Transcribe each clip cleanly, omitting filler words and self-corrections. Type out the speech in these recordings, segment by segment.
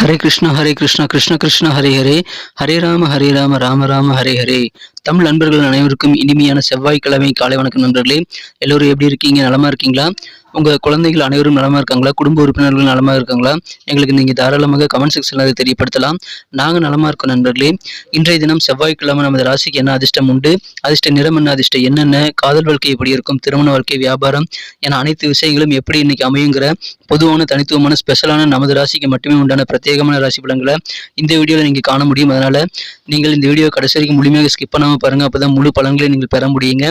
ஹரே கிருஷ்ணா கிருஷ்ண கிருஷ்ண ஹரே ஹரே, ஹரே ராம ராம ராம ஹரே ஹரே. தமிழ் நண்பர்கள் அனைவருக்கும் இனிமையான செவ்வாய்க்கிழமை காலை வணக்கம் நண்பர்களே. எல்லோரும் எப்படி இருக்கீங்க? நலமா இருக்கீங்களா? உங்க குழந்தைகள் அனைவரும் நலமா இருக்காங்களா? குடும்ப உறுப்பினர்கள் நலமா இருக்காங்களா? எங்களுக்கு நீங்க தாராளமாக கமெண்ட் செக்ஷன்ல அதை தெரியப்படுத்தலாம். நாங்க நலமா இருக்கோம் நண்பர்களே. இன்றைய தினம் செவ்வாய்க்கிழமை நமது ராசிக்கு என்ன அதிர்ஷ்டம் உண்டு, அதிர்ஷ்ட நிறம் என்ன, அதிர்ஷ்டம் என்னென்ன, காதல் வாழ்க்கை எப்படி இருக்கும், திருமண வாழ்க்கை, வியாபாரம் என அனைத்து விஷயங்களும் எப்படி இன்னைக்கு அமையுங்கிற பொதுவான தனித்துவமான ஸ்பெஷலான நமது ராசிக்கு மட்டுமே உண்டான பிரத்யேகமான ராசி பலன்களை இந்த வீடியோவில் நீங்கள் காண முடியும். அதனால நீங்கள் இந்த வீடியோ கடைசி வரைக்கும் முழுமையாக ஸ்கிப் பண்ணாமல் பாருங்க. அப்பதான் முழு பலன்களை நீங்கள் பெற முடியுங்க.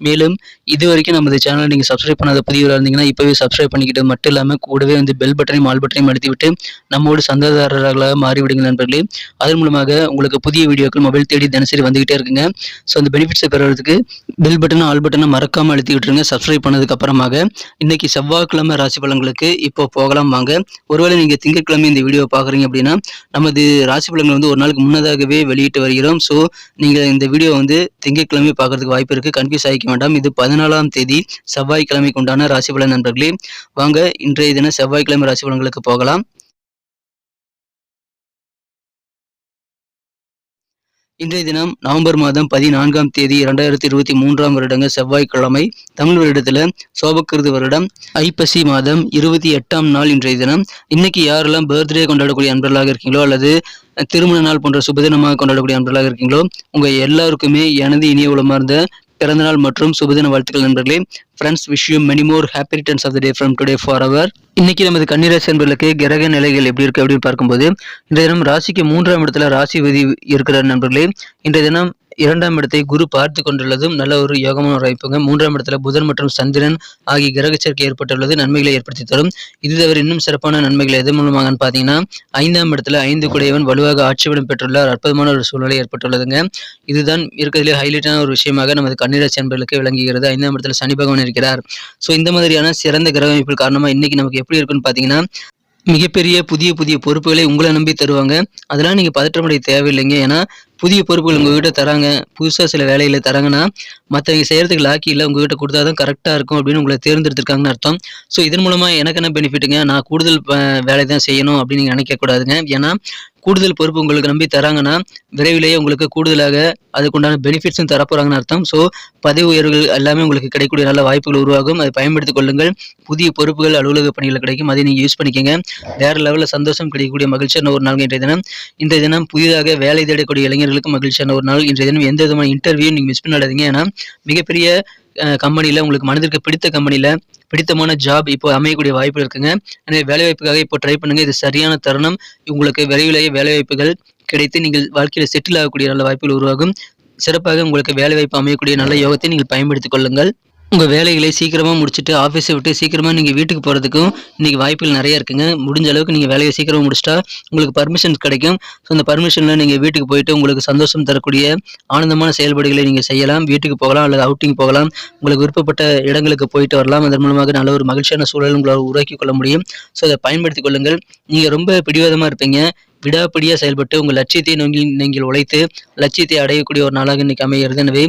மேலும் இது வரைக்கும் நமது சேனலை நீங்கள் சப்ஸ்கிரைப் பண்ணாத புதியவராக இருந்தீங்கன்னா இப்போவே சப்ஸ்கிரைப் பண்ணிக்கிட்டு மட்டும் இல்லாமல் கூடவே பெல் பட்டனையும் ஆல் பட்டனையும் அழுத்திவிட்டு நம்மோடு சந்தாதாரர்களாக மாறிவிடுங்க நண்பர்களே. அதன் மூலமாக உங்களுக்கு புதிய வீடியோக்கள் மொபைல் தேடி தினசரி வந்துகிட்டே இருக்குங்க. ஸோ அந்த பெனிஃபிட்ஸை பெறுறதுக்கு பெல் பட்டனை ஆல் பட்டனை மறக்காமல் அழுத்தி விட்டுருங்க. சப்ஸ்கிரைப் பண்ணதுக்கு அப்புறமாக இன்னைக்கு செவ்வாய்க்கிழமை ராசி பலன்களுக்கு இப்போ போகலாம் வாங்க. ஒருவேளை நீங்கள் திங்கட்கிழமை இந்த வீடியோ பார்க்குறீங்க அப்படின்னா நமது ராசி பலன்கள் ஒரு நாளுக்கு முன்னதாகவே வெளியிட்டு வருகிறோம். ஸோ நீங்கள் இந்த வீடியோ திங்கட்கிழமை பார்க்கறதுக்கு வாய்ப்பு இருக்குது. கன்ஃபியூஸ் ஆகிக்க வேண்டாம். இது 14ஆம் தேதி செவ்வாய்க்கிழமைக்கு உண்டான ராசி பலன் நண்பர்களே. வாங்க இன்றைய தினம் செவ்வாய்க்கிழமை ராசி பலன்களுக்கு போகலாம். இன்றைய தினம் நவம்பர் மாதம் 14ஆம் தேதி 2023ஆம் வருடங்க செவ்வாய்க்கிழமை. தமிழ் வருடத்துல சோபக்கிருது வருடம் ஐப்பசி மாதம் 28ஆம் நாள் இன்றைய தினம். இன்னைக்கு யாரெல்லாம் பர்த்டே கொண்டாடக்கூடிய அன்பர்களாக இருக்கீங்களோ அல்லது திருமண நாள் போன்ற சுபதினமாக கொண்டாடக்கூடிய அன்பர்களாக இருக்கீங்களோ உங்க எல்லாருக்குமே எனது இனிய உளமார்ந்த பிறந்தநாள் மற்றும் சுபதின வாழ்த்துக்கள் நண்பர்களே. Friends, wish you many more happy returns of the day from today for our. இன்னைக்கு நமது கன்னிராசி அன்பர்களுக்கு கிரக நிலைகள் எப்படி இருக்கு அப்படின்னு பார்க்கும்போது இன்றைய தினம் ராசிக்கு 3ஆம் இடத்துல ராசிபதி இருக்கிறார் நண்பர்களே. இன்றைய தினம் 2ஆம் இடத்தை குரு பார்த்து கொண்டுள்ளதும் நல்ல ஒரு யோகமான ஒரு வாய்ப்புங்க. 3ஆம் இடத்துல புதன் மற்றும் சந்திரன் ஆகிய கிரக சேர்க்கை ஏற்பட்டுள்ளது நன்மைகளை ஏற்படுத்தி தரும். இது தவிர இன்னும் சிறப்பான நன்மைகள் எது மூலமாக பார்த்தீங்கன்னா 5ஆம் இடத்துல 5 குடையவன் வலுவாக ஆட்சிபலம் பெற்றுள்ளார். அற்புதமான ஒரு சூழ்நிலை ஏற்பட்டுள்ளதுங்க. இதுதான் இருக்கிறதுலே ஹைலைட்டான ஒரு விஷயமாக நமது கன்னிராசி அன்பர்களுக்கு விளங்குகிறது. 5ஆம் இடத்துல சனி பகவான் இருக்கிறார். ஸோ இந்த மாதிரியான சிறந்த கிரக அமைப்புகள் காரணமாக இன்னைக்கு நமக்கு எப்படி இருக்குன்னு பார்த்தீங்கன்னா மிகப்பெரிய புதிய புதிய பொறுப்புகளை உங்களை நம்பி தருவாங்க. அதெல்லாம் நீங்க பதற்றமடைய தேவையில்லைங்க. ஏன்னா புதிய பொறுப்புகள் உங்ககிட்ட தராங்க, புதுசாக சில வேலைகளை தராங்கன்னா மற்றவங்க செய்யறதுக்கு லாக்கி இல்லை, உங்ககிட்ட கொடுத்தா தான் கரெக்டாக இருக்கும் அப்படின்னு உங்களை தேர்ந்தெடுத்திருக்காங்கன்னு அர்த்தம். ஸோ இதன் மூலமாக எனக்கு என்ன பெனிஃபிட்டுங்க, நான் கூடுதல் வேலை தான் செய்யணும் அப்படின்னு நீங்கள் நினைக்கக்கூடாதுங்க. ஏன்னா கூடுதல் பொறுப்பு உங்களுக்கு நம்பி தராங்கன்னா விரைவிலேயே உங்களுக்கு கூடுதலாக அதுக்குண்டான பெனிஃபிட்ஸும் தரப்போறாங்கன்னு அர்த்தம். ஸோ பதவி உயர்வுகள் எல்லாமே உங்களுக்கு கிடைக்கக்கூடிய நல்ல வாய்ப்புகள் உருவாகும். அதை பயன்படுத்திக் கொள்ளுங்கள். புதிய பொறுப்புகள் அலுவலக பணிகள் கிடைக்கும், அதை நீங்கள் யூஸ் பண்ணிக்கங்க. வேற லெவலில் சந்தோஷம் கிடைக்கக்கூடிய மகிழ்ச்சியான ஒரு நாள் இன்றைய தினம். இன்றைய தினம் புதிதாக வேலை தேடக்கூடிய இளைஞர்களுக்கு மகிழ்ச்சியான ஒரு நாள். இன்றைய தினம் எந்த விதமான இன்டர்வியூ நீங்கள் மிஸ் பண்ணாதீங்க. ஏன்னா மிகப்பெரிய கம்பெனியில் உங்களுக்கு மனதிற்கு பிடித்த கம்பெனியில் பிடித்தமான ஜாப் இப்போ அமையக்கூடிய வாய்ப்பு இருக்குங்க. எனவே வேலை வாய்ப்புக்காக இப்போ ட்ரை பண்ணுங்க. இது சரியான தருணம். உங்களுக்கு விரைவிலேயே வேலை வாய்ப்புகள் கிடைத்து நீங்கள் வாழ்க்கையில் செட்டில் ஆகக்கூடிய நல்ல வாய்ப்புகள் உருவாகும். சிறப்பாக உங்களுக்கு வேலை வாய்ப்பு அமையக்கூடிய நல்ல யோகத்தை நீங்கள் பயன்படுத்திக் கொள்ளுங்கள். உங்கள் வேலைகளை சீக்கிரமாக முடிச்சுட்டு ஆஃபீஸை விட்டு சீக்கிரமாக நீங்கள் வீட்டுக்கு போகிறதுக்கும் இன்றைக்கி வாய்ப்புகள் நிறைய இருக்குங்க. முடிஞ்ச அளவுக்கு நீங்கள் வேலையை சீக்கிரமாக முடிச்சிட்டா உங்களுக்கு பர்மிஷன் கிடைக்கும். ஸோ அந்த பர்மிஷனில் நீங்கள் வீட்டுக்கு போயிட்டு உங்களுக்கு சந்தோஷம் தரக்கூடிய ஆனந்தமான செயல்பாடுகளை நீங்கள் செய்யலாம். வீட்டுக்கு போகலாம் அல்லது அவுட்டிங் போகலாம். உங்களுக்கு விருப்பப்பட்ட இடங்களுக்கு போயிட்டு வரலாம். அதன் மூலமாக நல்ல ஒரு மகிழ்ச்சியான சூழல் உங்களால் உருவாக்கி கொள்ள முடியும். ஸோ அதை பயன்படுத்திக் கொள்ளுங்கள். நீங்கள் ரொம்ப பிடிவாதமாக இருப்பீங்க. விடாப்பிடியாக செயல்பட்டு உங்கள் லட்சியத்தை நீங்கள் உழைத்து லட்சியத்தை அடையக்கூடிய ஒரு நாளாக இன்னைக்கு அமைகிறது. எனவே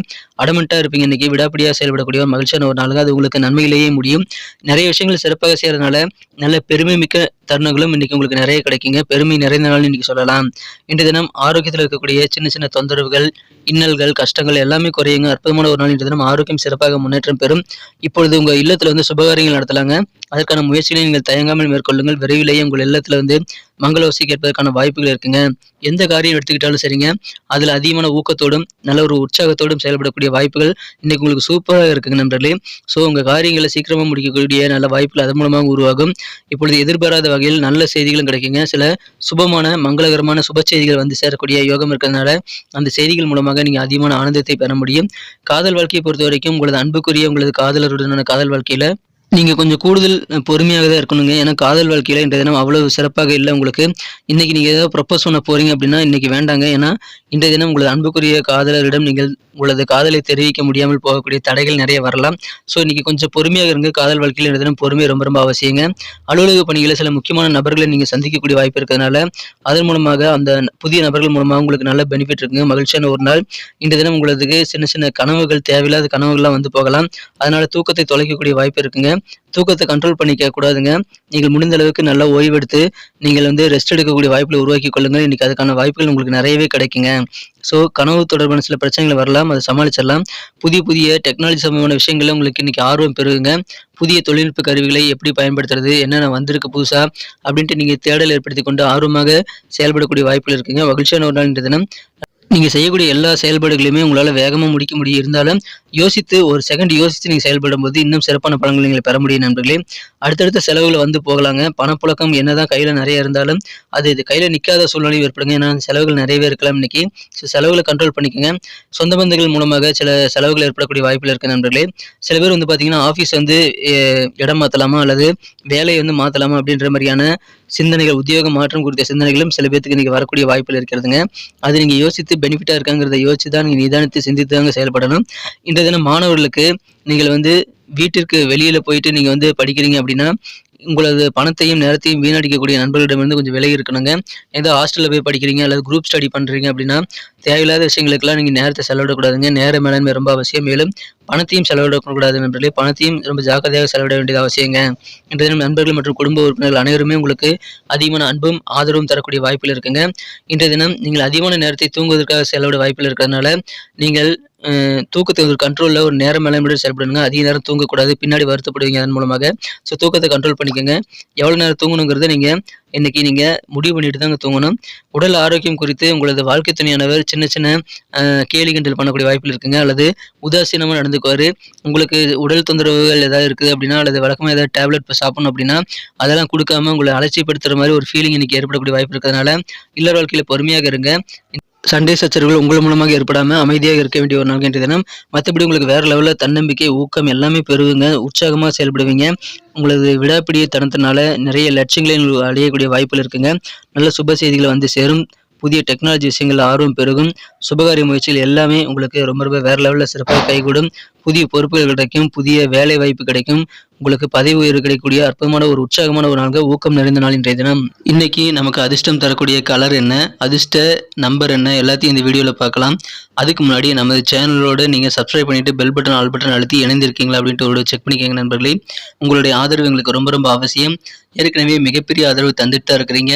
அடமெண்ட்டாக இருப்பீங்க. இன்னைக்கு விடாப்பிடியாக செயல்படக்கூடிய ஒரு மகிழ்ச்சியான ஒரு நாளாக அது உங்களுக்கு நன்மையிலேயே முடியும். நிறைய விஷயங்கள் சிறப்பாக செய்யறதுனால நல்ல பெருமை மிக்க தருணங்களும் இன்னைக்கு உங்களுக்கு நிறைய கிடைக்குங்க. பெருமை நிறைந்த நாள் இன்னைக்கு சொல்லலாம். இன்றைய தினம் ஆரோக்கியத்தில் இருக்கக்கூடிய சின்ன சின்ன தொந்தரவுகள், இன்னல்கள், கஷ்டங்கள் எல்லாமே குறையுங்க. அற்புதமான ஒரு நாள். இன்றைய தினம் ஆரோக்கியம் சிறப்பாக முன்னேற்றம் பெறும். இப்பொழுது உங்கள் இல்லத்தில் சுபகாரியங்கள் நடத்தலாங்க. அதற்கான முயற்சிகளை நீங்கள் தயங்காமல் மேற்கொள்ளுங்கள். விரைவிலேயே உங்கள் இல்லத்தில் மங்களோசி கேட்பதற்கான வாய்ப்புகள் இருக்குங்க. எந்த காரியம் எடுத்துக்கிட்டாலும் சரிங்க, அதில் அதிகமான ஊக்கத்தோடும் நல்ல ஒரு உற்சாகத்தோடும் செயல்படக்கூடிய வாய்ப்புகள் இன்னைக்கு உங்களுக்கு சூப்பராக இருக்குங்க நண்பர்களே. ஸோ உங்கள் காரியங்களை சீக்கிரமாக முடிக்கக்கூடிய நல்ல வாய்ப்புகள் அதன் மூலமாக உருவாகும். இப்பொழுது எதிர்பாராத வகையில் நல்ல செய்திகளும் கிடைக்குங்க. சில சுபமான மங்களகரமான சுப செய்திகள் சேரக்கூடிய யோகம் இருக்கிறதுனால அந்த செய்திகள் மூலமாக நீங்கள் அதிகமான ஆனந்தத்தை பெற முடியும். காதல் வாழ்க்கையை பொறுத்த வரைக்கும் உங்களது அன்புக்குரிய உங்களது காதலருடனான காதல் வாழ்க்கையில் நீங்கள் கொஞ்சம் கூடுதல் பொறுமையாக தான் இருக்கணுங்க. ஏன்னா காதல் வாழ்க்கையில் இன்றைய தினம் அவ்வளவு சிறப்பாக இல்லை உங்களுக்கு. இன்றைக்கி நீங்கள் ஏதோ ப்ரப்போஸ் பண்ண போகிறீங்க அப்படின்னா இன்றைக்கி வேண்டாங்க. ஏன்னா இன்றைய தினம் உங்களது அன்புக்குரிய காதலரிடம் நீங்கள் உங்களது காதலை தெரிவிக்க முடியாமல் போகக்கூடிய தடைகள் நிறைய வரலாம். ஸோ இன்றைக்கி கொஞ்சம் பொறுமையாக இருங்க. காதல் வாழ்க்கையில் இன்றைய தினம் பொறுமை ரொம்ப ரொம்ப அவசியங்க. அலுவலக பணிகளில் சில முக்கியமான நபர்களை நீங்கள் சந்திக்கக்கூடிய வாய்ப்பு இருக்கிறதுனால அதன் மூலமாக அந்த புதிய நபர்கள் மூலமாக உங்களுக்கு நல்ல பெனிஃபிட் இருக்குங்க. மகிழ்ச்சியான ஒரு நாள். இன்றைய தினம் உங்களுக்கு சின்ன சின்ன கனவுகள், தேவையில்லாத கனவுகள்லாம் போகலாம். அதனால் தூக்கத்தை தொலைக்கக்கூடிய வாய்ப்பு இருக்குங்க. தூக்கத்தை கண்ட்ரோல் பண்ணிக்க கூடாதுங்க. நீங்கள் முடிந்த அளவுக்கு நல்லா ஓய்வெடுத்து நீங்கள் ரெஸ்ட் எடுக்கக்கூடிய வாய்ப்புகளை உருவாக்கி கொள்ளுங்கள். இன்னைக்கு அதுக்கான வாய்ப்புகள் உங்களுக்கு நிறையவே கிடைக்குங்க. ஸோ கனவு தொடர்பான சில பிரச்சனைகள் வரலாம், அதை சமாளிச்சிடலாம். புதிய புதிய டெக்னாலஜி சம்பந்தமான விஷயங்கள்ல உங்களுக்கு இன்னைக்கு ஆர்வம் பெறுங்க. புதிய தொழில்நுட்ப கருவிகளை எப்படி பயன்படுத்துறது, என்னென்ன வந்திருக்கு புதுசா அப்படின்ட்டு நீங்க தேடல் ஏற்படுத்தி கொண்டு ஆர்வமாக செயல்படக்கூடிய வாய்ப்புகள் இருக்குங்க. மகிழ்ச்சியான ஒரு நாள் இன்றைய தினம். நீங்க செய்யக்கூடிய எல்லா செயல்பாடுகளையுமே உங்களால வேகமா முடிக்க முடியும். இருந்தாலும் யோசித்து ஒரு செகண்ட் யோசித்து நீங்க செயல்படும்போது இன்னும் சிறப்பான பலன்களை நீங்க பெற முடியும் நண்பர்களே. அடுத்தடுத்த செலவுகள் போகலாங்க. பணப்புழக்கம் என்னதான் கையில நிறைய இருந்தாலும் இது கையில நிக்காத சூழ்நிலை ஏற்படுங்க. ஏன்னா செலவுகள் நிறையவே இருக்கலாம் இன்னைக்கு. செலவுகளை கண்ட்ரோல் பண்ணிக்கோங்க. சொந்த பந்தங்கள் மூலமாக சில செலவுகள் ஏற்படக்கூடிய வாய்ப்புகள் இருக்கு நண்பர்களே. சில பேர் பாத்தீங்கன்னா ஆபீஸ் இடம் மாத்தலாமா அல்லது வேலையை மாத்தலாமா அப்படின்ற மாதிரியான சிந்தனைகள், உத்தியோக மாற்றம் குறித்த சிந்தனைகளும் சில பேருக்கு இன்னைக்கு வரக்கூடிய வாய்ப்புகள் இருக்கிறதுங்க. அது நீங்க யோசித்து பெனிஃபிட்டா இருக்காங்கிறத யோசிச்சு தான் நீங்க நிதானித்து சிந்தித்து தாங்க செயல்படணும். இன்றைய தினம் மாணவர்களுக்கு நீங்கள் வீட்டிற்கு வெளியில போயிட்டு நீங்க படிக்கிறீங்க அப்படின்னா உங்களது பணத்தையும் நேரத்தையும் வீணடிக்கக்கூடிய நண்பர்களிடமிருந்து கொஞ்சம் விலகி இருக்கணுங்க. ஏதோ ஹாஸ்டல்ல போய் படிக்கிறீங்க அல்லது குரூப் ஸ்டடி பண்றீங்க அப்படின்னா தேவையில்லாத விஷயங்களுக்கெல்லாம் நீங்க நேரத்தை செலவிடக்கூடாதுங்க. நேர மேலாண்மை ரொம்ப அவசியம். மேலும் பணத்தையும் செலவிடக்கூடாது நண்பர்களே. பணத்தையும் ரொம்ப ஜாக்கிரதையாக செலவிட வேண்டியது அவசியங்க. இன்றைய தினம் நண்பர்கள் மற்றும் குடும்ப உறுப்பினர்கள் அனைவருமே உங்களுக்கு அதிகமான அன்பும் ஆதரவும் தரக்கூடிய வாய்ப்புகள் இருக்குங்க. இன்றைய தினம் நீங்கள் அதிகமான நேரத்தை தூங்குவதற்காக செலவிட வாய்ப்புகள் இருக்கிறதுனால நீங்கள் தூக்கத்தை ஒரு கண்ட்ரோலில் ஒரு நேரம் மேலாண்மையோடு செயல்படுங்க. அதிக நேரம் தூங்கக்கூடாது, பின்னாடி வருத்தப்படுவீங்க அதன் மூலமாக. ஸோ தூக்கத்தை கண்ட்ரோல் பண்ணிக்கோங்க. எவ்வளோ நேரம் தூங்கணுங்கிறத இன்னைக்கு முடிவு பண்ணிட்டு தாங்க தூங்கணும். உடல் ஆரோக்கியம் குறித்து உங்களது வாழ்க்கை துணையானவர் சின்ன சின்ன கேலி கிண்டல் பண்ணக்கூடிய வாய்ப்புகள் இருக்குங்க. அல்லது உதாசீனமாக நடந்துக்குவார். உங்களுக்கு உடல் தொந்தரவுகள் ஏதாவது இருக்குது அப்படின்னா அல்லது வழக்கமாக ஏதாவது டேப்லெட் சாப்பிடணும் அப்படின்னா அதெல்லாம் கொடுக்காம உங்களை அலட்சியப்படுத்துகிற மாதிரி ஒரு ஃபீலிங் இன்னைக்கு ஏற்படக்கூடிய வாய்ப்பு இருக்கிறதுனால இல்லற வாழ்க்கையில் பொறுமையாக இருங்க. சண்டை சச்சரவுகள் உங்கள் மூலமாக ஏற்படாம அமைதியாக இருக்க வேண்டிய ஒரு நாள் இன்றைய தினம். மற்றபடி உங்களுக்கு வேற லெவலில் தன்னம்பிக்கை, ஊக்கம் எல்லாமே பெறுவீங்க. உற்சாகமாக செயல்படுவீங்க. உங்களது விடாப்பிடிய தனத்தினால நிறைய லட்சியங்களை அடையக்கூடிய வாய்ப்புகள் இருக்குங்க. நல்ல சுப செய்திகளை சேரும். புதிய டெக்னாலஜி விஷயங்கள் ஆர்வம் பெருகும். சுபகாரிய முயற்சிகள் எல்லாமே உங்களுக்கு ரொம்ப ரொம்ப வேற லெவலில் சிறப்பாக கைகூடும். புதிய பொறுப்புகள் கிடைக்கும். புதிய வேலை வாய்ப்பு கிடைக்கும். உங்களுக்கு பதவி உயர்வு கிடைக்கக்கூடிய அற்புதமான ஒரு உற்சாகமான ஒரு நாள், ஊக்கம் நிறைந்த நாள் இன்றைய தினம். இன்னைக்கு நமக்கு அதிர்ஷ்டம் தரக்கூடிய கலர் என்ன, அதிர்ஷ்ட நம்பர் என்ன, எல்லாத்தையும் இந்த வீடியோவில் பார்க்கலாம். அதுக்கு முன்னாடி நமது சேனலோட நீங்கள் சப்ஸ்கிரைப் பண்ணிட்டு பெல் பட்டன் ஆல் பட்டன் அழுத்தி இணைந்திருக்கீங்களா அப்படின்ட்டு ஒரு செக் பண்ணிக்கோங்க நண்பர்களே. உங்களுடைய ஆதரவு எங்களுக்கு ரொம்ப ரொம்ப அவசியம். ஏற்கனவே மிகப்பெரிய ஆதரவு தந்துட்டு தான் இருக்கிறீங்க.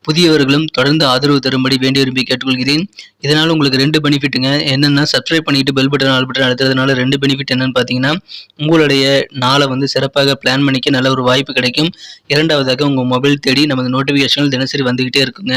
புதியவர்களும் தொடர்ந்து ஆதரவு தரும்படி வேண்டி விரும்பி கேட்டுக்கொள்கிறேன். இதனால் உங்களுக்கு 2 பெனிஃபிட்டுங்க. என்னென்னா சப்ஸ்கிரைப் பண்ணிட்டு பெல் பட்டன் ஆல் பட்டன் அழுத்துறதுனால 2 பெனிஃபிட் என்னன்னு பார்த்தீங்கன்னா உங்களுடைய நாளை சிறப்பாக பிளான் பண்ணிக்க நல்ல ஒரு வாய்ப்பு கிடைக்கும். இரண்டாவதாக உங்கள் மொபைல் தேடி நமது நோட்டிஃபிகேஷன்கள் தினசரி வந்துகிட்டே இருக்குங்க.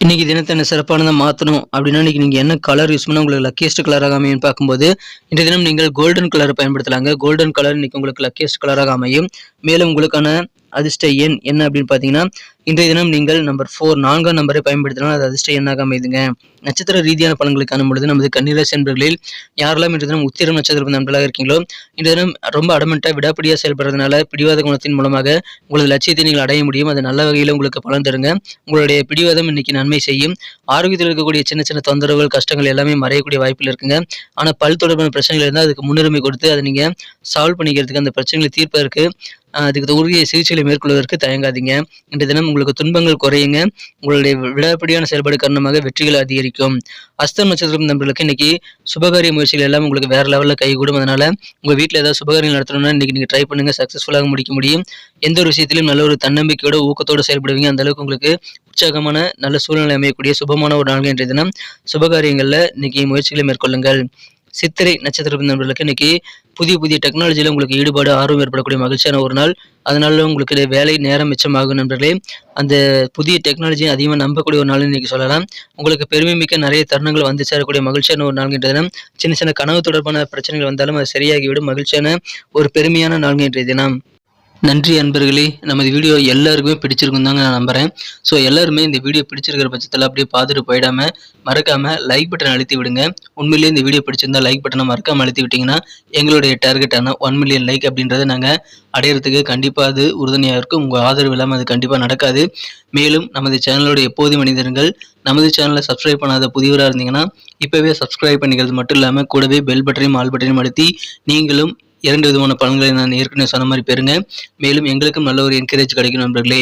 இன்னைக்கு தினத்தை என்ன சிறப்பானதை மாற்றணும் அப்படின்னா இன்னைக்கு நீங்கள் என்ன கலர் யூஸ் பண்ணால் உங்களுக்கு லக்கியஸ்ட் கலராக அமையும் பார்க்கும்போது இன்றைய தினம் நீங்கள் கோல்டன் கலர் பயன்படுத்தலாங்க. கோல்டன் கலர் இன்னைக்கு உங்களுக்கு லக்கியஸ்ட் கலராக அமையும். மேலும் உங்களுக்கான அதிர்ஷ்ட எண் என்ன அப்படின்னு பார்த்தீங்கன்னா இன்றைய தினம் நீங்கள் நம்பர் 4 4ஆம் நம்பரை பயன்படுத்தினால் அது அதிர்ஷ்ட எண்ணாக அமைதுங்க. நட்சத்திர ரீதியான பலன்களை காணும் பொழுது நமது கன்னிராசி நண்பர்களில் யாரெல்லாம் இன்றைய தினம் உத்திரம் நட்சத்திர நண்பர்களாக இருக்கீங்களோ இன்றைய தினம் ரொம்ப அடமெண்ட்டாக விடாப்பிடியாக செயல்படுறதுனால பிடிவாத குணத்தின் மூலமாக உங்களது லட்சியத்தை நீங்கள் அடைய முடியும். அது நல்ல வகையில் உங்களுக்கு பலன் தருங்க. உங்களுடைய பிடிவாதம் இன்னைக்கு நன்மை செய்யும். ஆரோக்கியத்தில் இருக்கக்கூடிய சின்ன சின்ன தொந்தரவுகள், கஷ்டங்கள் எல்லாமே மறையக்கூடிய வாய்ப்பில் இருக்குங்க. ஆனால் பல் தொடர்பான பிரச்சனைகள் இருந்தால் அதுக்கு முன்னுரிமை கொடுத்து அதை நீங்கள் சால்வ் பண்ணிக்கிறதுக்கு, அந்த பிரச்சனைகளை தீர்ப்பதற்கு அதுக்கு உரிய சிகிச்சைகளை மேற்கொள்வதற்கு தயங்காதீங்க. இன்றைய தினம் உங்களுக்கு துன்பங்கள் குறையுங்க. உங்களுடைய விடாப்பிடியான செயல்பாடு காரணமாக வெற்றிகள் அதிகரிக்கும். அஸ்தம் நட்சத்திரம் நண்பர்களுக்கு இன்னைக்கு சுபகாரிய முயற்சிகள் எல்லாம் உங்களுக்கு வேற லெவலில் கைகூடும். அதனால உங்க வீட்டில் ஏதாவது சுபகாரியம் நடத்தணும்னா இன்னைக்கு நீங்க ட்ரை பண்ணுங்க, சக்சஸ்ஃபுல்லாக முடிக்க முடியும். எந்த ஒரு விஷயத்திலும் நல்ல ஒரு தன்னம்பிக்கையோட ஊக்கத்தோடு செயல்படுவீங்க. அந்த அளவுக்கு உங்களுக்கு உற்சாகமான நல்ல சூழ்நிலை அமையக்கூடிய சுபமான ஒரு நாள் இன்றைய தினம். சுபகாரியங்கள்ல இன்னைக்கு முயற்சிகளை மேற்கொள்ளுங்கள். சித்திரை நட்சத்திர நண்பர்களுக்கு இன்னைக்கு புதிய புதிய டெக்னாலஜியில் உங்களுக்கு ஈடுபாடு, ஆர்வம் ஏற்படக்கூடிய மகிழ்ச்சியான ஒரு நாள். அதனால உங்களுக்கு வேலை நேரம் மிச்சமாகும் நண்பர்களே. அந்த புதிய டெக்னாலஜியை அதிகமாக நம்பக்கூடிய ஒரு நாள் இன்னைக்கு சொல்லலாம். உங்களுக்கு பெருமை மிக்க நிறைய தருணங்கள் சேரக்கூடிய மகிழ்ச்சியான ஒரு நாள் இன்றைய தினம். சின்ன சின்ன கனவு தொடர்பான பிரச்சனைகள் வந்தாலும் அது சரியாகிவிடும். மகிழ்ச்சியான ஒரு பெருமையான நாள் இன்றைய தினம். நன்றி அன்பர்களே. நமது வீடியோ எல்லாருக்குமே பிடிச்சிருக்கும் தாங்க நான் நம்புகிறேன். ஸோ எல்லாருமே இந்த வீடியோ பிடிச்சிருக்கிற பட்சத்தில் அப்படியே பார்த்துட்டு போயிடாமல் மறக்காமல் லைக் பட்டன் அழுத்தி விடுங்க. உண்மையிலேயே இந்த வீடியோ பிடிச்சிருந்தா லைக் பட்டனை மறக்காமல் அழுத்தி விட்டிங்கன்னா எங்களுடைய டார்கெட்டான 1 மில்லியன் லைக் அப்படின்றத நாங்கள் அடையிறதுக்கு கண்டிப்பாக அது உறுதுணையாக இருக்கும். உங்கள் ஆதரவு இல்லாமல் அது கண்டிப்பாக நடக்காது. மேலும் நமது சேனலோட எப்போதும் மனிதர்கள் நமது சேனலை சப்ஸ்கிரைப் பண்ணாத புதியவராக இருந்தீங்கன்னா இப்போவே சப்ஸ்கிரைப் பண்ணிக்கிறது மட்டும் இல்லாமல் கூடவே பெல் பட்டனையும் ஆல் பட்டனையும் அழுத்தி நீங்களும் 2 விதமான பலன்களை நான் ஏற்கனவே சொன்ன மாதிரி பெறுங்க. மேலும் எங்களுக்கும் நல்ல ஒரு என்கரேஜ் கிடைக்கும் நண்பர்களே.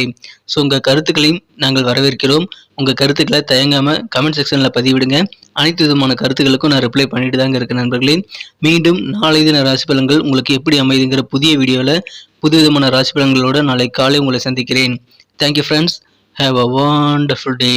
ஸோ உங்கள் கருத்துக்களையும் நாங்கள் வரவேற்கிறோம். உங்கள் கருத்துக்களை தயங்காமல் கமெண்ட் செக்ஷனில் பதிவிடுங்க. அனைத்து விதமான கருத்துக்களுக்கும் நான் ரிப்ளை பண்ணிட்டு தாங்க இருக்கேன் நண்பர்களே. மீண்டும் நாளை தின ராசி பலன்கள் உங்களுக்கு எப்படி அமைதுங்கிற புதிய வீடியோவில் புது விதமான ராசி பலன்களோடு நாளை காலை உங்களை சந்திக்கிறேன். Thank you friends. Have a wonderful day.